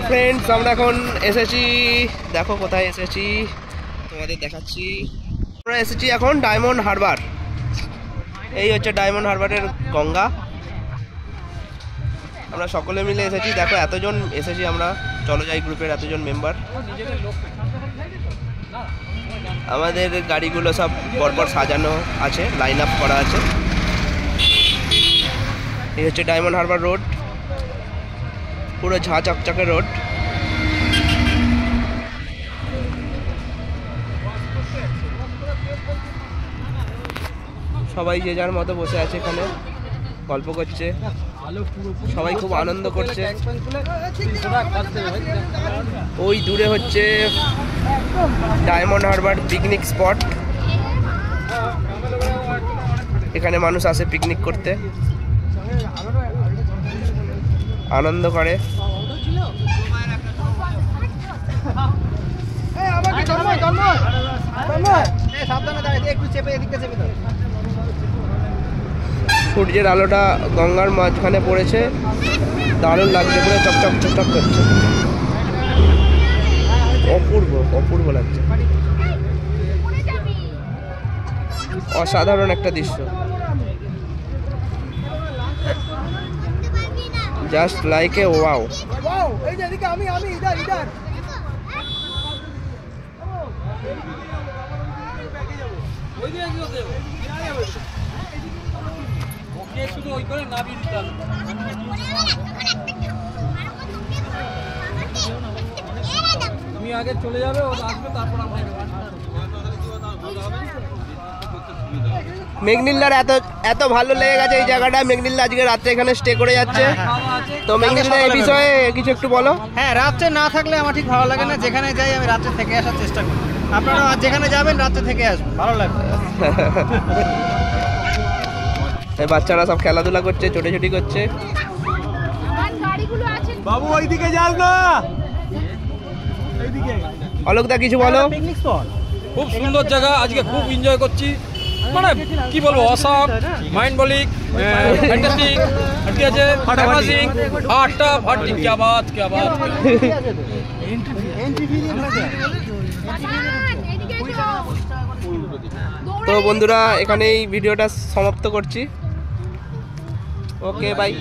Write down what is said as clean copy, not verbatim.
Friends, আমরা এখন এসেছি, দেখো কোথায় এসেছি তোমাদের দেখাচ্ছি। আমরা এসেছি এখন ডায়মন্ড হারবার। এই হচ্ছে ডায়মন্ড হারবারের গঙ্গা। আমরা সকলে মিলে এসেছি, দেখো এতজন এসেছি আমরা, চলো যাই গ্রুপের এতজন মেম্বার। আমাদের গাড়িগুলো সব পরপর সাজানো আছে, লাইন আপ করা আছে। এই হচ্ছে ডায়মন্ড হারবার রোড, পুরো ঝাঁ চকচকে রোড। সবাই যে যার মতো বসে আছে, এখানে গল্প করছে, সবাই খুব আনন্দ করছে। ওই দূরে হচ্ছে ডায়মন্ড হারবার পিকনিক স্পট, এখানে মানুষ আসে পিকনিক করতে, আনন্দ করে। সূর্যের আলোটা গঙ্গার মাঝখানে পড়েছে, দারুণ লাগছে, পুরো চকচক চকচক করছে, অপূর্ব অপূর্ব লাগছে, অসাধারণ একটা দৃশ্য, জাস্ট লাইক এ ওয়াও। তুমি আগে চলে যাবে, ও আসবে, তারপর আমরা মেঘনীলদার এত ভালো লেগে গেছে এই জায়গাটা। মেঘনীলদা আজকে রাত্রে এখানে স্টে করে যাচ্ছে, তো মেঘনীলদা এই বিষয়ে কিছু একটু বলো। হ্যাঁ, রাত্রে না থাকলে আমার ঠিক ভালো লাগে না, যেখানে যাই আমি রাত্রে থেকে আসার চেষ্টা করি। আপনারা যেখানে যাবেন রাত্রে থেকে আসবেন, ভালো লাগবে। এই বাচ্চারা সব খেলাধুলা করছে, ছোটাছুটি করছে। বাবু ওইদিকে যাস না, এইদিকে। অলোকদা কিছু বলো। পিকনিক স্পট খুব সুন্দর জায়গা, আজকে খুব এনজয় করছি, মানে কি বলবো, অসাম, মাইন্ড বলিং, ফ্যান্টাস্টিক, ঠিক আছে, অ্যামাজিং, আটটা ফাটি, কি বাত কি বাত। তো বন্ধুরা, এখানেই ভিডিওটা সমাপ্ত করছি। ওকে, বাই।